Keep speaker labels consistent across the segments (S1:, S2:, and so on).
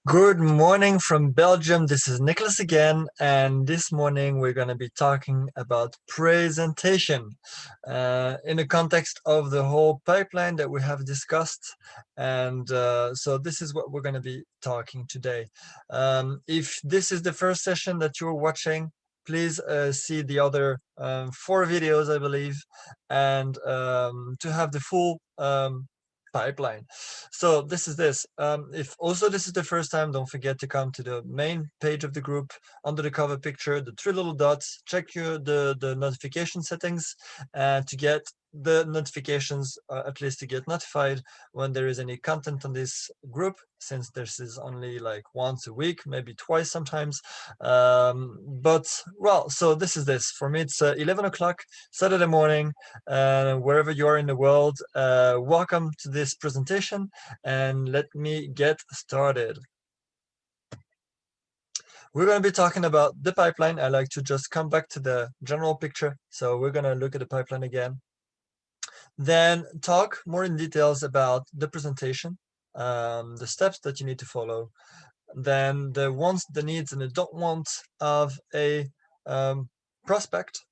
S1: Good morning from Belgium. This is Nicholas again, and this morning we're going to be talking about presentation in the context of the whole pipeline that we have discussed. And so this is what we're going to be talking today. If this is the first session that you're watching, please see the other 4 videos, I believe, and to have the full pipeline. So this is this. If also this is the first time, don't forget to come to the main page of the group. Under the cover picture, the 3 little dots, check the notification settings to get the notifications, at least to get notified when there is any content on this group, since this is only like once a week, maybe twice sometimes. But well, so this is this. For me, it's 11 o'clock Saturday morning, wherever you are in the world. Welcome to this presentation, and let me get started. We're going to be talking about the pipeline. I like to just come back to the general picture. So we're going to look at the pipeline again. Then talk more in details about the presentation, the steps that you need to follow, then the wants, the needs, and the don't want of a prospect.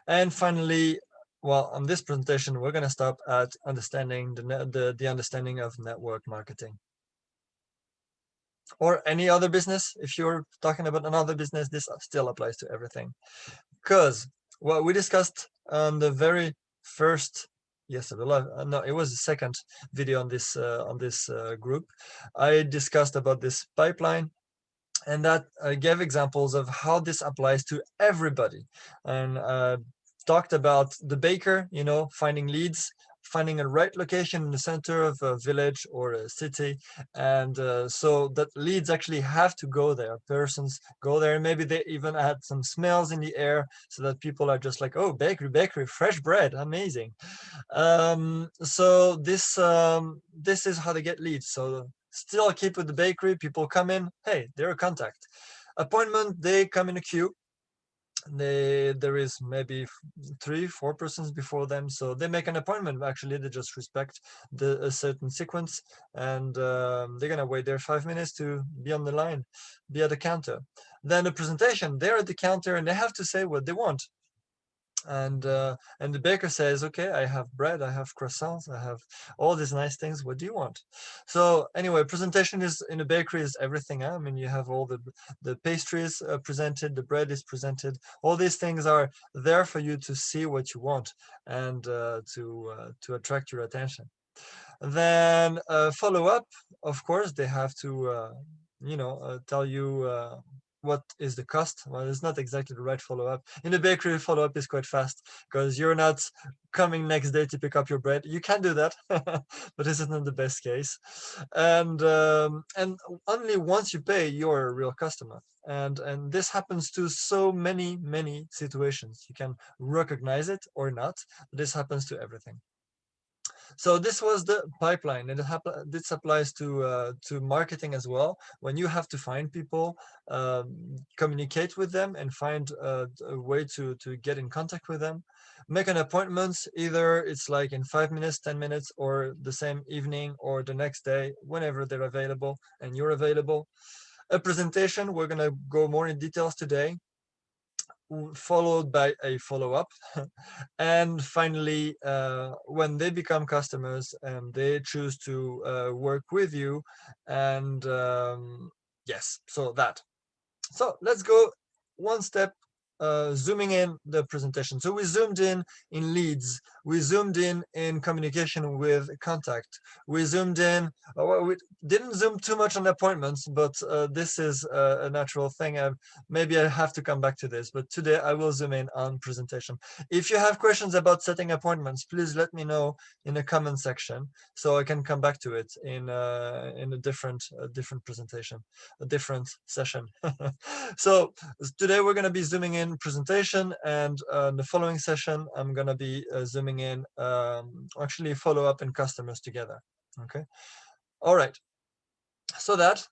S1: And finally, well, on this presentation, we're going to stop at understanding the understanding of network marketing. Or any other business. If you're talking about another business, this still applies to everything. Because what we discussed on the very first, yes, no, it was the second video on this group. I discussed about this pipeline, and that gave examples of how this applies to everybody, and talked about the baker, finding leads, finding a right location in the center of a village or a city, and so that leads actually have to go there, persons go there, and maybe they even add some smells in the air so that people are just like, oh, bakery, fresh bread, amazing. So this is how they get leads. So still keep with the bakery, people come in, hey, they're a contact. Appointment, they come in a queue. There is maybe 3-4 persons before them, so they make an appointment. Actually, they just respect a certain sequence, and they're gonna wait there 5 minutes to be on the line, be at the counter. Then the presentation, they're at the counter and they have to say what they want. And the baker says, okay, I have bread, I have croissants, I have all these nice things, what do you want? So anyway, presentation is in a bakery is everything. I mean, you have all the pastries presented, the bread is presented, all these things are there for you to see what you want, and to attract your attention. Then follow up, of course, they have to tell you what is the cost. Well, it's not exactly the right follow-up. In the bakery, follow-up is quite fast because you're not coming next day to pick up your bread. You can do that, but this is not the best case. And only once you pay, you're a real customer. And this happens to so many situations. You can recognize it or not, but this happens to everything. So this was the pipeline, and this applies to marketing as well. When you have to find people, communicate with them, and find a way to get in contact with them, make an appointment. Either it's like in 5 minutes, 10 minutes, or the same evening or the next day, whenever they're available and you're available. A presentation. We're gonna go more in details today, followed by a follow-up. And finally, when they become customers and they choose to work with you, and yes, so that. So let's go one step, zooming in the presentation. So we zoomed in leads, we zoomed in communication with contact, we zoomed in, well, we didn't zoom too much on appointments, but this is a natural thing. Maybe I have to come back to this, but today I will zoom in on presentation. If you have questions about setting appointments, please let me know in the comment section so I can come back to it in a different presentation, a different session. So today we're going to be zooming in presentation, and the following session I'm going to be zooming in actually follow up and customers together. Okay, all right, so that,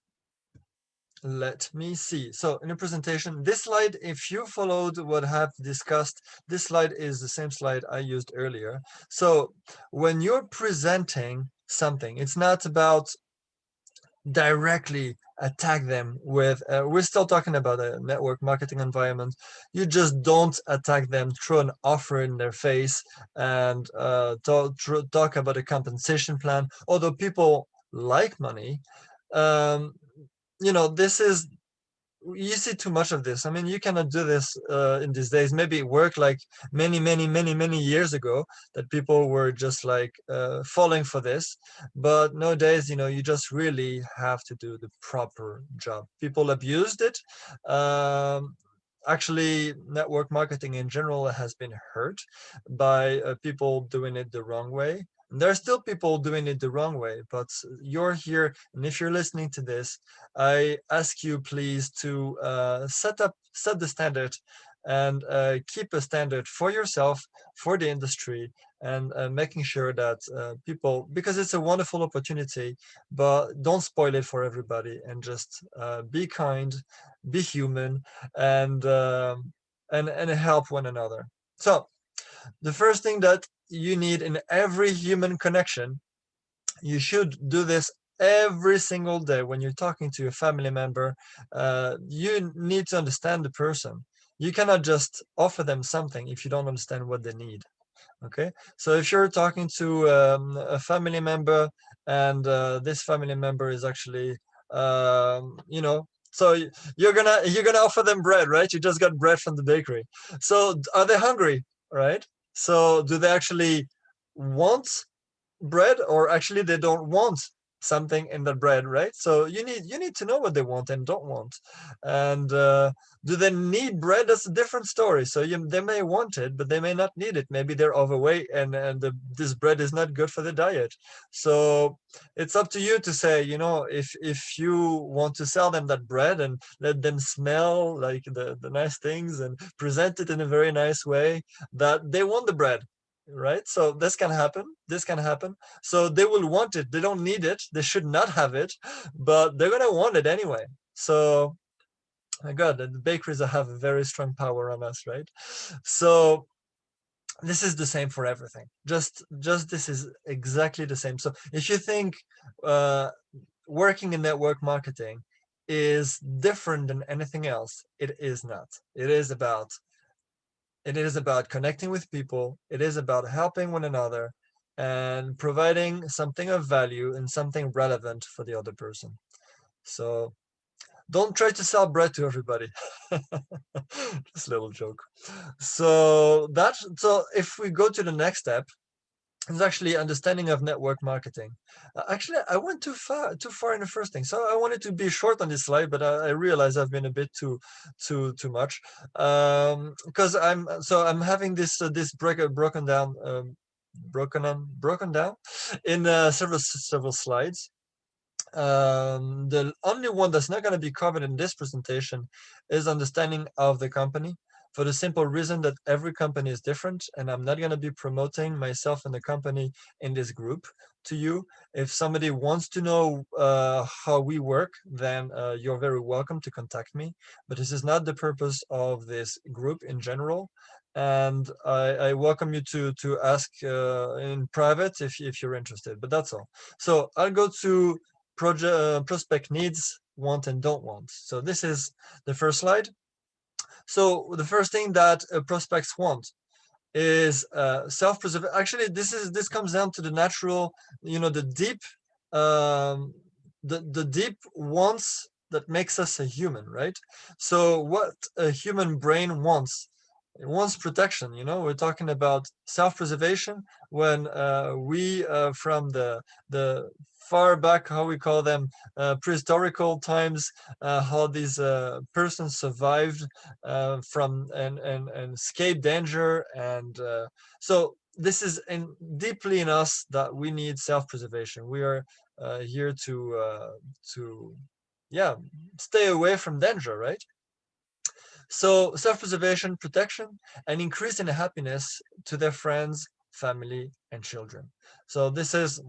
S1: let me see. So in a presentation, this slide, if you followed what I have discussed, this slide is the same slide I used earlier. So when you're presenting something, it's not about directly attack them with, we're still talking about a network marketing environment. You just don't attack them, throw an offer in their face, and talk about a compensation plan. Although people like money, um, this is, you see too much of this. I mean, you cannot do this in these days. Maybe it worked like many, many, many, many years ago, that people were just like falling for this. But nowadays, you just really have to do the proper job. People abused it. Um, Actually, network marketing in general has been hurt by people doing it the wrong way. And there are still people doing it the wrong way, but you're here, and if you're listening to this, I ask you please to set the standard, and keep a standard for yourself, for the industry, and making sure that people, because it's a wonderful opportunity, but don't spoil it for everybody, and just be kind, be human, and help one another. So the first thing that you need in every human connection, you should do this every single day when you're talking to a family member. You need to understand the person. You cannot just offer them something if you don't understand what they need. Okay, so if you're talking to a family member, and this family member is actually, so you're gonna offer them bread, right? You just got bread from the bakery. So are they hungry, right? So do they actually want bread, or actually they don't want something in the bread, right? So you need to know what they want and don't want. And do they need bread? That's a different story. So they may want it, but they may not need it. Maybe they're overweight, and this bread is not good for the diet. So it's up to you to say, if you want to sell them that bread, and let them smell like the nice things, and present it in a very nice way, that they want the bread, right? So this can happen. So they will want it. They don't need it. They should not have it, but they're gonna want it anyway. So my God, the bakeries have a very strong power on us, right? So this is the same for everything. Just this is exactly the same. So if you think uh, working in network marketing is different than anything else, it is not. It is about connecting with people. It is about helping one another, and providing something of value and something relevant for the other person. So don't try to sell bread to everybody. Just a little joke. So if we go to the next step, it's actually understanding of network marketing. Actually, I went too far in the first thing. So I wanted to be short on this slide, but I realized I've been a bit too much. Because I'm having this broken down, broken down in several slides. The only one that's not going to be covered in this presentation is understanding of the company, for the simple reason that every company is different, and I'm not going to be promoting myself and the company in this group to you. If somebody wants to know how we work, then you're very welcome to contact me. But this is not the purpose of this group in general. And I welcome you to ask in private if you're interested. But that's all. So I'll go to prospect needs, want, and don't want. So this is the first slide. So the first thing that prospects want is self-preservation. Actually, this comes down to the natural, the deep, the deep wants that makes us a human, right? So what a human brain wants, it wants protection. We're talking about self-preservation when we from the far back, how we call them, prehistorical times, how these persons survived from and escape danger, and so this is deeply in us, that we need self-preservation. We are here to yeah, stay away from danger, right? So self-preservation, protection, and increase in happiness to their friends, family, and children. So this is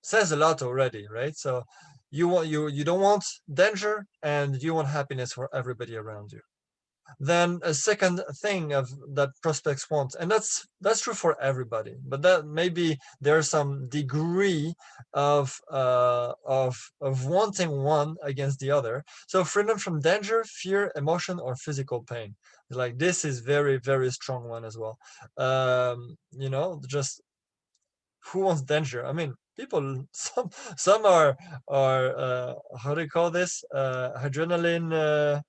S1: says a lot already, right? So you don't want danger, and you want happiness for everybody around you. then a second thing of that prospects want, and that's true for everybody, but that maybe there's some degree of wanting one against the other. So freedom from danger, fear, emotion, or physical pain, like this is very, very strong one as well. Just who wants danger? I mean, people, some are how do you call this, adrenaline,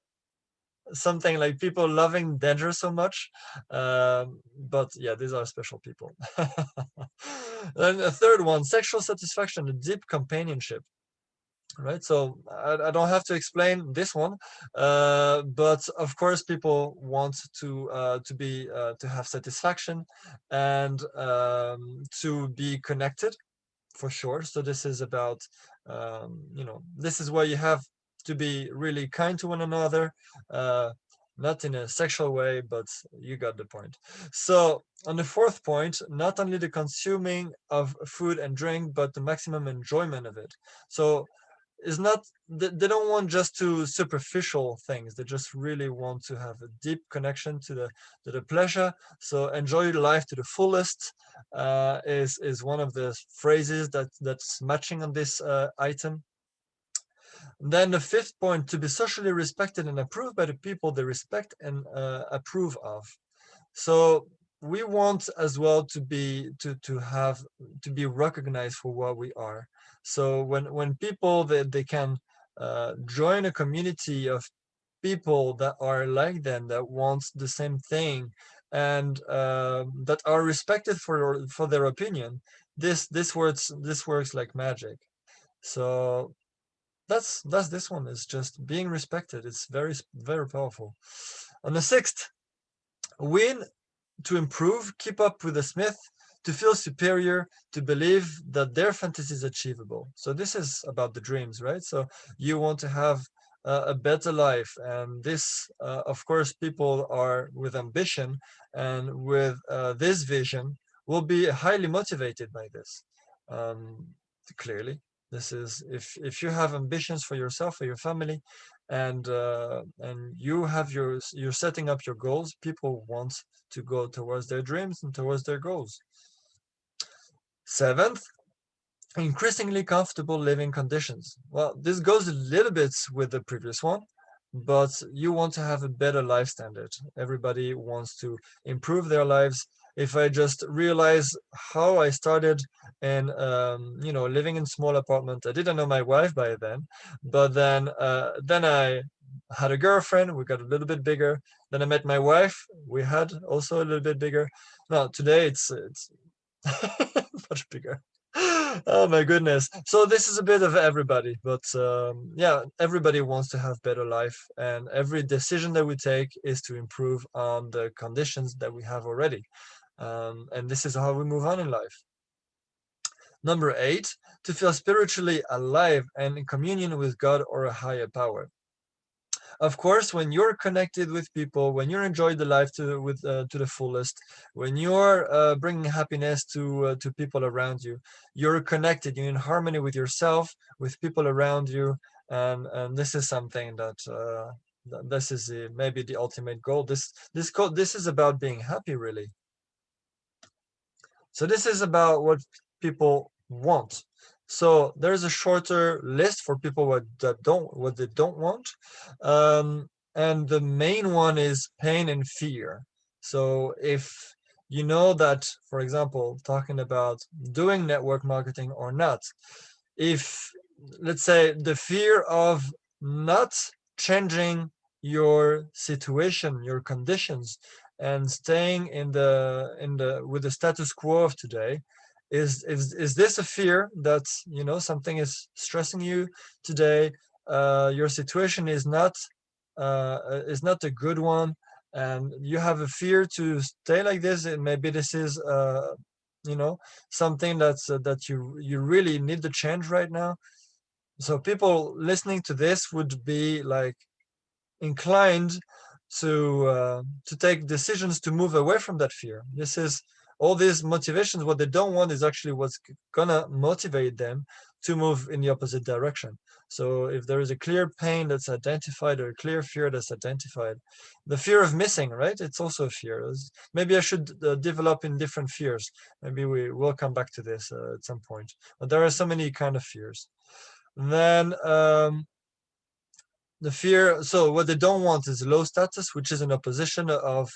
S1: something like people loving danger so much. But yeah, these are special people. And a third one, sexual satisfaction, a deep companionship. Right, so I don't have to explain this one, but of course people want to have satisfaction and to be connected, for sure. So this is about, this is where you have to be really kind to one another, uh, not in a sexual way, but you got the point. So on the fourth point, not only the consuming of food and drink, but the maximum enjoyment of it. So is not, they don't want just to superficial things, they just really want to have a deep connection to the pleasure. So enjoy life to the fullest, is one of the phrases that's matching on this item. Then the fifth point, to be socially respected and approved by the people they respect and approve of. So we want as well to be recognized for what we are. So when people, they can join a community of people that are like them, that wants the same thing, and that are respected for their opinion, this works like magic. So that's this one, is just being respected. It's very, very powerful. On the sixth, win, to improve, keep up with the Smith, to feel superior, to believe that their fantasy is achievable. So this is about the dreams, right? So you want to have a better life, and this, of course, people are with ambition and with this vision will be highly motivated by this. Um, Clearly, this is, if you have ambitions for yourself, for your family, and you're setting up your goals, people want to go towards their dreams and towards their goals. Seventh, increasingly comfortable living conditions. Well, this goes a little bit with the previous one, but you want to have a better life standard. Everybody wants to improve their lives. If I just realize how I started in, living in small apartment, I didn't know my wife by then, but then I had a girlfriend. We got a little bit bigger. Then I met my wife. We had also a little bit bigger. Now today it's much bigger. Oh my goodness. So this is a bit of everybody, but yeah, everybody wants to have better life, and every decision that we take is to improve on the conditions that we have already. And this is how we move on in life. Number 8, to feel spiritually alive and in communion with God or a higher power. Of course, when you're connected with people, when you're enjoying the life to the fullest, when you're bringing happiness to people around you, you're connected, you're in harmony with yourself, with people around you, and this is something that this is maybe the ultimate goal. This is about being happy, really. So this is about what people want. So there's a shorter list for people what they don't want, and the main one is pain and fear. So if you know that, for example, talking about doing network marketing or not, if, let's say, the fear of not changing your situation, your conditions, and staying in the with the status quo of today, is this a fear that, something is stressing you today, your situation is not a good one, and you have a fear to stay like this, and maybe this is you know something that you really need to change right now. So people listening to this would be like inclined to take decisions to move away from that fear. This is all these motivations, what they don't want is actually what's gonna motivate them to move in the opposite direction. So if there is a clear pain that's identified or a clear fear that's identified, the fear of missing, right? It's also a fear. Maybe I should develop in different fears. Maybe we will come back to this at some point. But there are so many kind of fears. Then the fear, so what they don't want is low status, which is an opposition of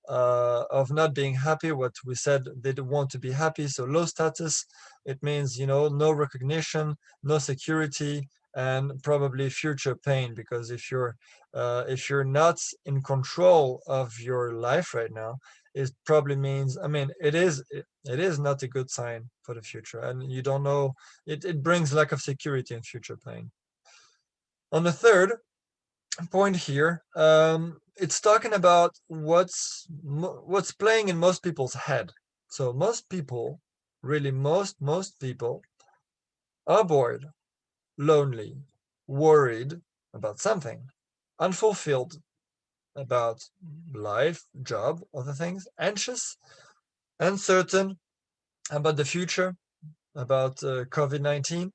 S1: not being happy. What we said, they don't want to be happy. So low status, it means, no recognition, no security, and probably future pain, because if you're not in control of your life right now, it probably means, it is not a good sign for the future, and you don't know, it brings lack of security and future pain. On the third point here, it's talking about what's playing in most people's head. So most people, really most people, are bored, lonely, worried about something, unfulfilled about life, job, other things, anxious, uncertain about the future, about COVID-19,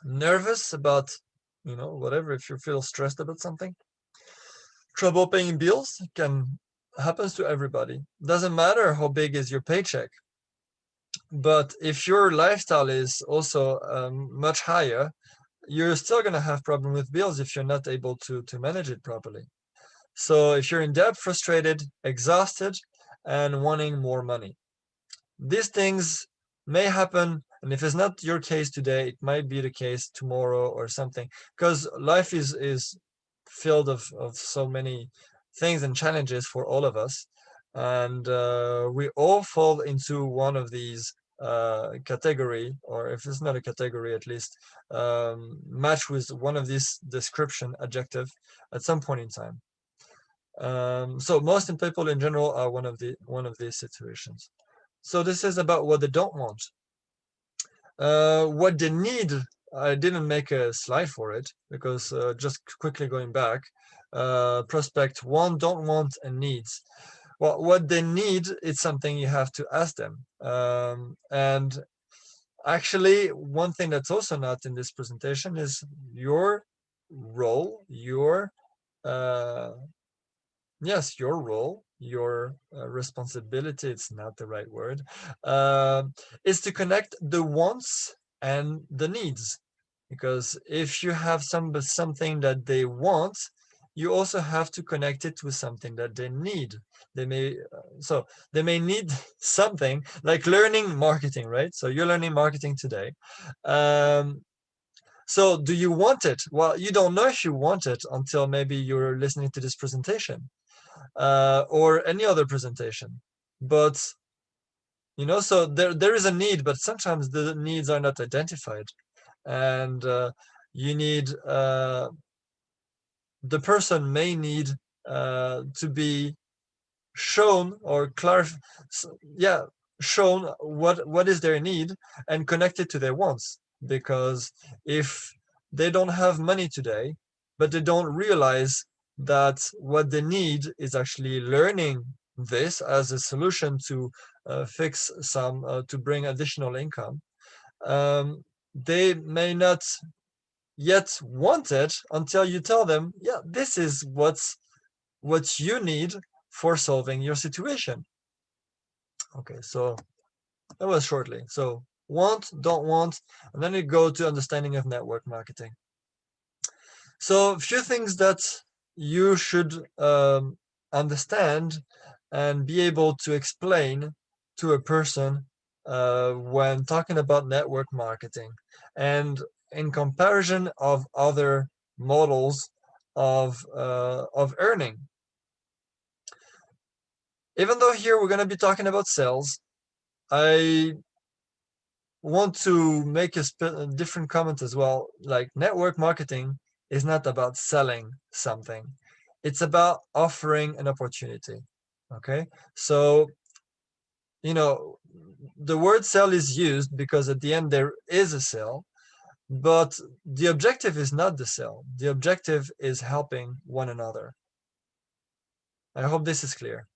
S1: nervous about whatever, if you feel stressed about something. Trouble paying bills happens to everybody. Doesn't matter how big is your paycheck. But if your lifestyle is also much higher, you're still going to have problem with bills if you're not able to manage it properly. So if you're in debt, frustrated, exhausted, and wanting more money, these things may happen. And if it's not your case today, it might be the case tomorrow or something, because life is filled of so many things and challenges for all of us, and we all fall into one of these category, or if it's not a category, at least match with one of these description adjective at some point in time. So most people in general are one of these situations. So this is about what they don't want. What they need, I didn't make a slide for it, because just quickly going back, prospect want, don't want, and needs. Well, what they need is something you have to ask them. And actually, one thing that's also not in this presentation is your role, yes, your role, your responsibility, it's not the right word, is to connect the wants and the needs. Because if you have something that they want, you also have to connect it with something that they need. They may need something like learning marketing, right? So you're learning marketing today. So do you want it? Well, you don't know if you want it until maybe you're listening to this presentation. Or any other presentation. But so there is a need, but sometimes the needs are not identified, and you need the person may need to be shown or shown what is their need and connected to their wants. Because if they don't have money today, but they don't realize that what they need is actually learning this as a solution to fix to bring additional income, they may not yet want it until you tell them, yeah, this is what you need for solving your situation. Okay, so that was shortly. So want, don't want, and then you go to understanding of network marketing. So a few things that you should understand and be able to explain to a person when talking about network marketing, and in comparison of other models of earning. Even though here we're going to be talking about sales, I want to make a different comment as well. Like, network marketing is not about selling something. It's about offering an opportunity. Okay. So, the word sell is used because at the end there is a sale, but the objective is not the sale. The objective is helping one another. I hope this is clear.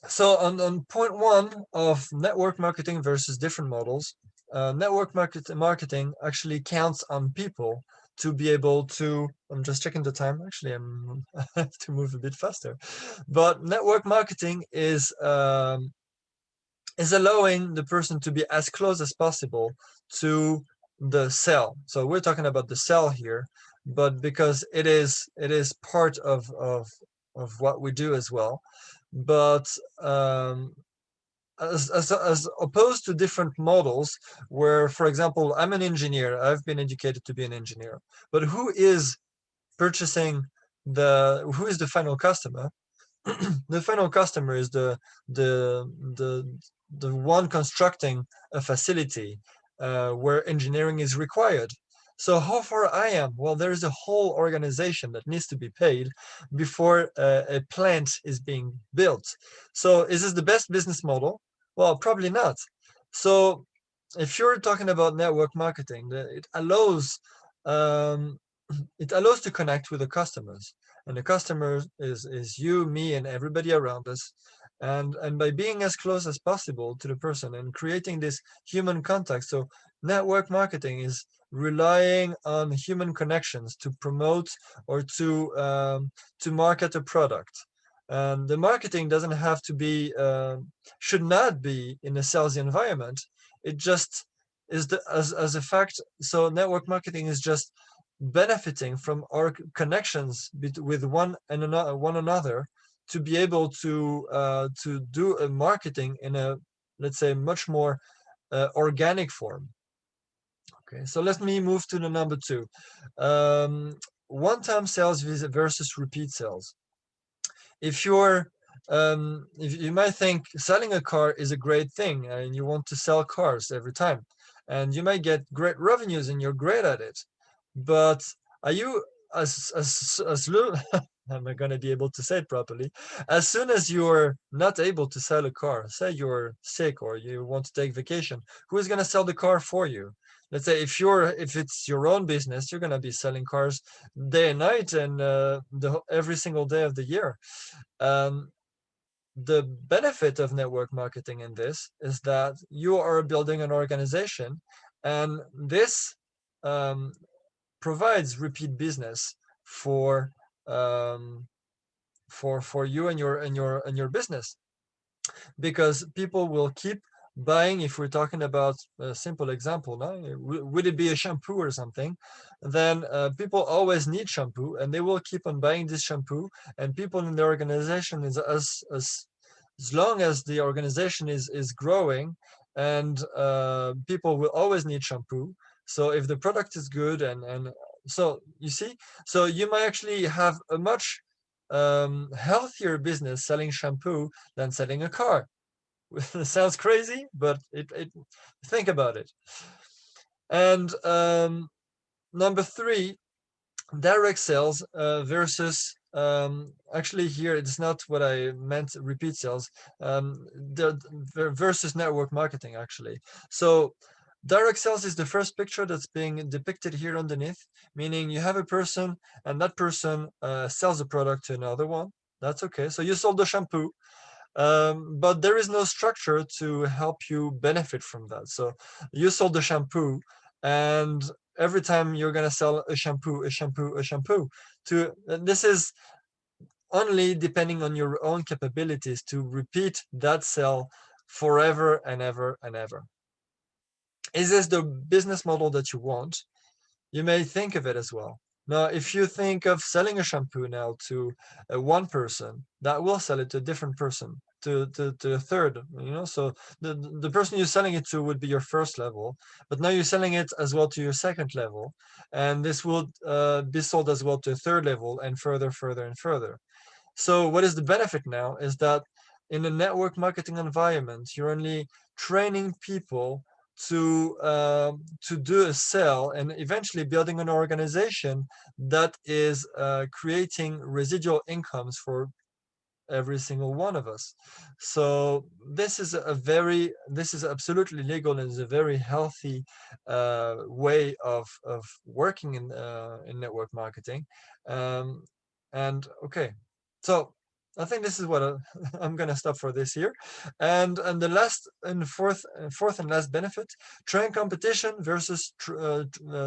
S1: So on point one of network marketing versus different models, network marketing actually counts on people to be able to. I'm just checking the time. Actually, I have to move a bit faster. But network marketing is allowing the person to be as close as possible to the cell. So we're talking about the cell here, but because it is part of what we do as well. But um, as opposed to different models where, for example, I'm an engineer, I've been educated to be an engineer, but who is the final customer? The final customer is the the the one constructing a facility where engineering is required. So how far I am? Well, there is a whole organization that needs to be paid before a plant is being built. So is this the best business model? Well, probably not. So if you're talking about network marketing, um, it allows to connect with the customers, and the customer is you, me, and everybody around us. And by being as close as possible to the person and creating this human contact. So network marketing is relying on human connections to promote or to market a product. And the marketing doesn't have to be should not be in a sales environment. It just is as a fact. So network marketing is just benefiting from our connections with one another to be able to do a marketing in a, let's say, much more organic form. Okay, so let me move to the number two. um, One-time sales versus repeat sales. If you might think selling a car is a great thing and you want to sell cars every time, and you might get great revenues and you're great at it, but are you as little am I going to be able to say it properly? As soon as you're not able to sell a car, say you're sick or you want to take vacation, who is going to sell the car for you? Let's say if it's your own business, you're going to be selling cars day and night and every single day of the year. um, the benefit of network marketing in this is that you are building an organization, and this um, provides repeat business for um, for you and your business, because people will keep buying. If we're talking about a simple example now, would it be a shampoo or something? Then people always need shampoo and they will keep on buying this shampoo. And people in the organization, is as long as the organization is growing, and people will always need shampoo. So if the product is good, and so you see, so you might actually have a much healthier business selling shampoo than selling a car. Sounds crazy, but it think about it. And number three, direct sales versus actually here it's not what I meant, repeat sales. Versus network marketing, actually. So direct sales is the first picture that's being depicted here underneath, meaning you have a person and that person sells a product to another one. That's okay. So you sold the shampoo, but there is no structure to help you benefit from that. So you sold the shampoo, and every time you're gonna sell a shampoo, a shampoo, a shampoo. This is only depending on your own capabilities to repeat that sale forever and ever and ever. Is this the business model that you want? You may think of it as well. Now, if you think of selling a shampoo now to one person, that will sell it to a different person, to a third, so the person you're selling it to would be your first level, but now you're selling it as well to your second level, and this will be sold as well to a third level, and further, further, and further. So what is the benefit now is that in a network marketing environment, you're only training people to do a sale, and eventually building an organization that is creating residual incomes for every single one of us. So this is absolutely legal and is a very healthy way of working in network marketing. And okay, so I think this is what I'm gonna stop for this year. And the last and fourth and last benefit: train competition versus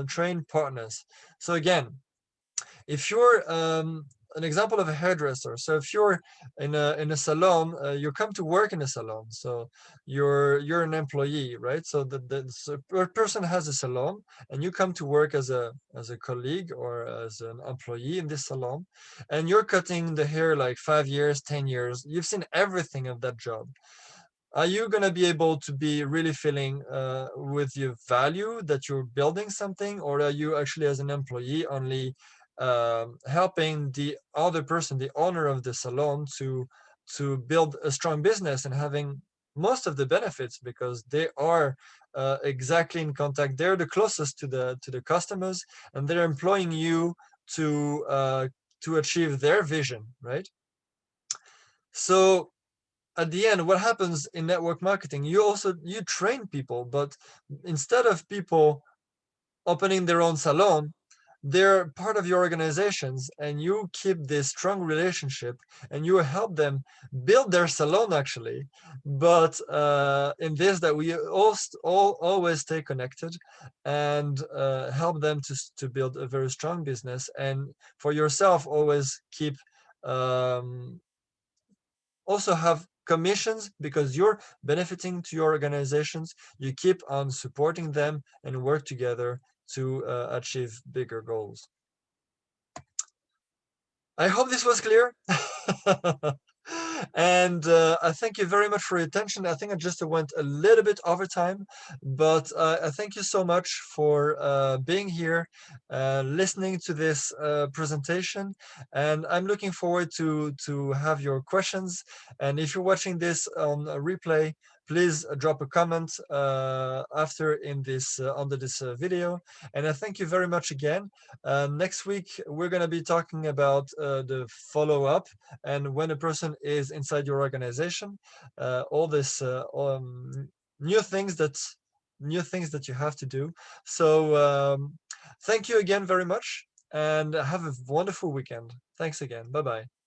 S1: train partners. So again, if you're an example of a hairdresser, so if you're in a salon, you come to work in a salon, so you're an employee, right? So so a person has a salon, and you come to work as a colleague or as an employee in this salon, and you're cutting the hair like 5 years, 10 years. You've seen everything of that job. Are you going to be able to be really feeling with your value that you're building something, or are you actually as an employee only helping the other person, the owner of the salon, to build a strong business and having most of the benefits because they are exactly in contact. They're the closest to the customers, and they're employing you to achieve their vision, right? So at the end, what happens in network marketing, you train people, but instead of people opening their own salon, they're part of your organizations, and you keep this strong relationship, and you help them build their salon actually. But in this, that we all always stay connected and help them to build a very strong business, and for yourself always keep also have commissions because you're benefiting to your organizations. You keep on supporting them and work together to achieve bigger goals. I hope this was clear. And I thank you very much for your attention. I think I just went a little bit over time, but I thank you so much for being here, listening to this presentation, and I'm looking forward to have your questions. And if you're watching this on a replay, please drop a comment after in this under this video. And I thank you very much again. Next week, we're going to be talking about the follow-up and when a person is inside your organization, all this new things that you have to do. So thank you again very much, and have a wonderful weekend. Thanks again. Bye bye.